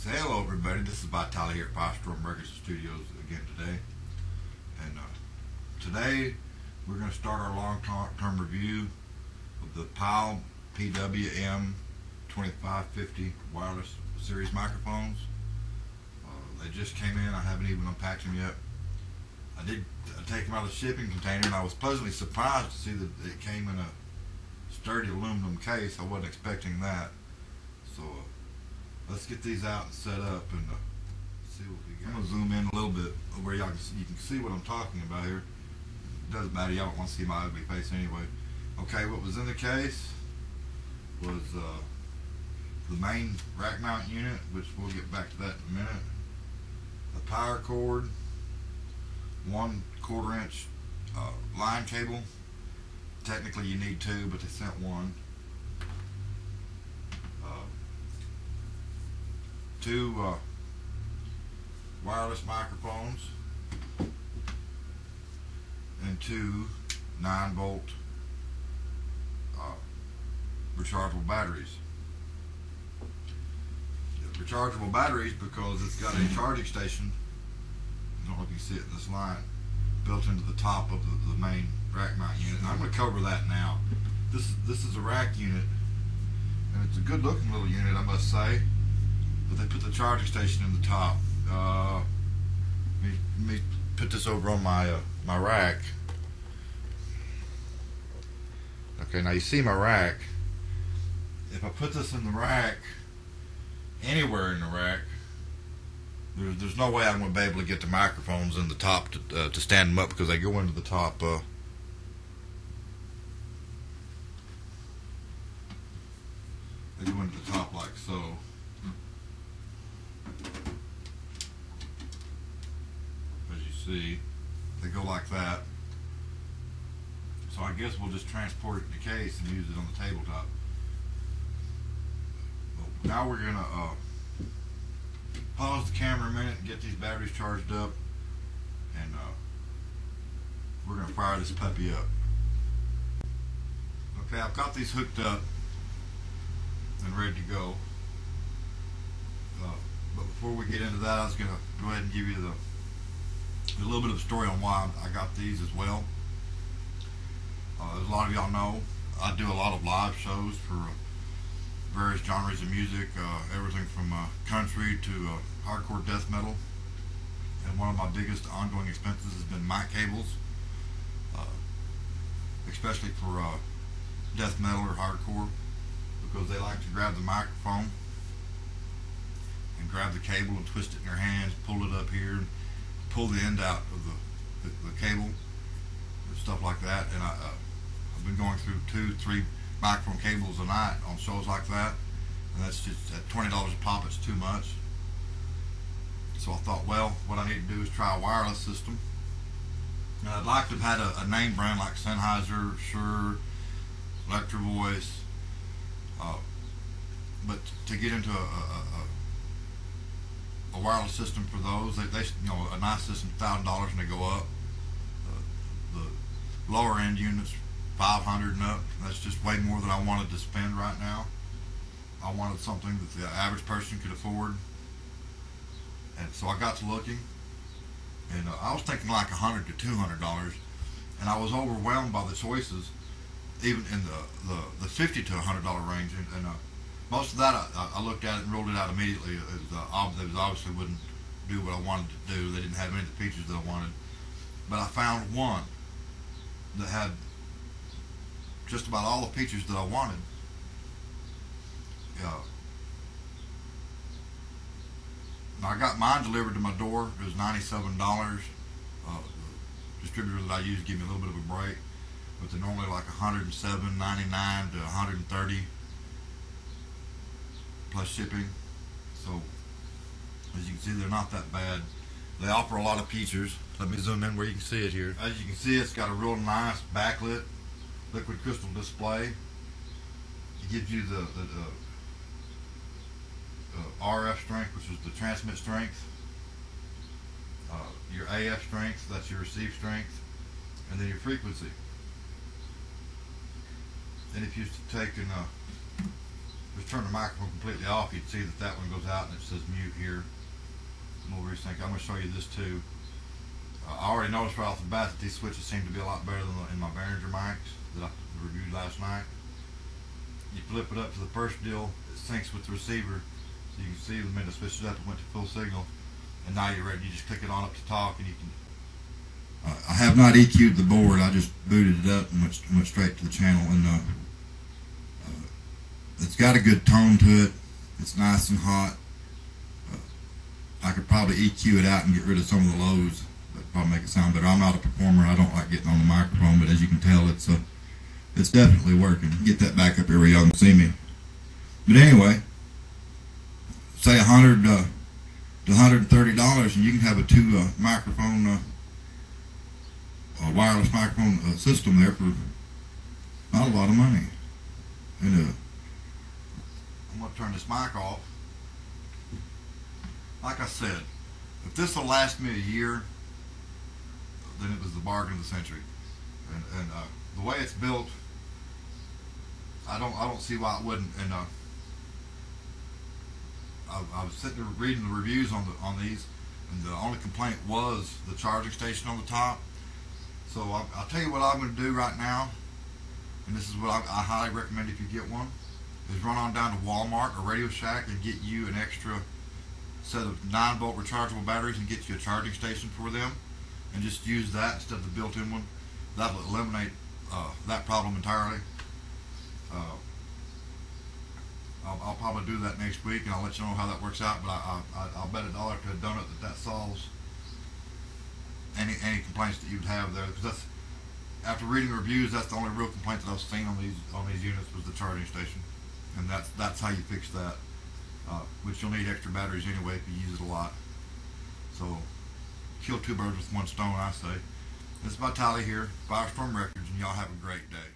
So hello everybody, this is Tyler here at FireStorm Records Studios again today. And today we're going to start our long-term review of the PylePro MDWM 2550 wireless series microphones. They just came in, I haven't even unpacked them yet. I did take them out of the shipping container and I was pleasantly surprised to see that it came in a sturdy aluminum case. I wasn't expecting that. So let's get these out and set up and see what we got. I'm going to zoom in a little bit where you can see what I'm talking about here. It doesn't matter, y'all don't want to see my ugly face anyway. Okay, what was in the case was the main rack mount unit, which we'll get back to that in a minute. The power cord, 1 1/4 inch line cable. Technically you need 2, but they sent 1. 2 wireless microphones and 2 9-volt rechargeable batteries. Rechargeable batteries because it's got a charging station, I don't know if you can see it in this line, built into the top of the main rack mount unit. And I'm going to cover that now. This is a rack unit, and it's a good looking little unit, I must say. But they put the charging station in the top. Let me put this over on my my rack. Okay, now you see my rack. If I put this in the rack, anywhere in the rack, there's no way I'm going to be able to get the microphones in the top to stand them up, because they go into the top. They go into the top like so. As you see, they go like that. So I guess we'll just transport it in the case and use it on the tabletop. Now we're going to pause the camera a minute and get these batteries charged up, and we're going to fire this puppy up. Okay, I've got these hooked up and ready to go. But before we get into that, I was going to go ahead and give you a little bit of a story on why I got these as well. As a lot of y'all know, I do a lot of live shows for various genres of music, everything from country to hardcore death metal. And one of my biggest ongoing expenses has been mic cables, especially for death metal or hardcore, because they like to grab the microphone and grab the cable and twist it in their hands, pull it up here, and pull the end out of the cable and stuff like that. And I've been going through 2-3 microphone cables a night on shows like that, and that's just at $20 a pop. It's too much. So I thought, well, what I need to do is try a wireless system. And I'd like to have had a name brand like Sennheiser, Shure, Electro Voice, but to get into a wireless system for those, they you know, a nice system $1,000 and they go up. The lower end units, 500 and up. That's just way more than I wanted to spend right now. I wanted something that the average person could afford, and so I got to looking, and I was thinking like $100 to $200, and I was overwhelmed by the choices, even in the $50 to $100 range. And most of that I looked at it and ruled it out immediately. They obviously wouldn't do what I wanted to do. They didn't have any of the features that I wanted, but I found one that had just about all the features that I wanted. I got mine delivered to my door. It was $97. The distributor that I use give me a little bit of a break, but they're normally like $107.99 to $130 plus shipping. So as you can see, they're not that bad. They offer a lot of features. Let me zoom in where you can see it here. As you can see, it's got a real nice backlit liquid crystal display. It gives you the RF strength, which is the transmit strength, your AF strength, that's your receive strength, and then your frequency. And if you take and just turn the microphone completely off, you'd see that that one goes out and it says mute here. More resync. I'm going to show you this too. I already noticed right off the bat that these switches seem to be a lot better than in my Behringer mics that I reviewed last night. You flip it up to the first deal, it syncs with the receiver, so you can see the minute I switched it up, it went to full signal, and now you're ready. You just click it on up to talk, and you can. I have not EQ'd the board. I just booted it up and went straight to the channel, and it's got a good tone to it. It's nice and hot. I could probably EQ it out and get rid of some of the lows. That'd probably make it sound better. I'm not a performer. I don't like getting on the microphone, but as you can tell, it's definitely working. Get that back up here where y'all can see me. But anyway, say $100 to $130, and you can have a two microphone, wireless microphone system there for not a lot of money. And I'm going to turn this mic off. Like I said, if this will last me a year, then it was the bargain of the century. And the way it's built, I don't see why it wouldn't. And I was sitting there reading the reviews on these, and the only complaint was the charging station on the top. So I'll tell you what I'm going to do right now, and this is what I highly recommend if you get one, is run on down to Walmart or Radio Shack and get you an extra set of 9-volt rechargeable batteries and get you a charging station for them, and just use that instead of the built-in one. That'll eliminate that problem entirely. I'll probably do that next week, and I'll let you know how that works out. But I'll bet $1 to a donut that solves any complaints that you'd have there. Because that's, after reading the reviews, that's the only real complaint that I've seen on these units was the charging station, and that's how you fix that. Which you'll need extra batteries anyway if you use it a lot. So kill two birds with one stone, I say. This is by Tyler here, FireStorm Records, and y'all have a great day.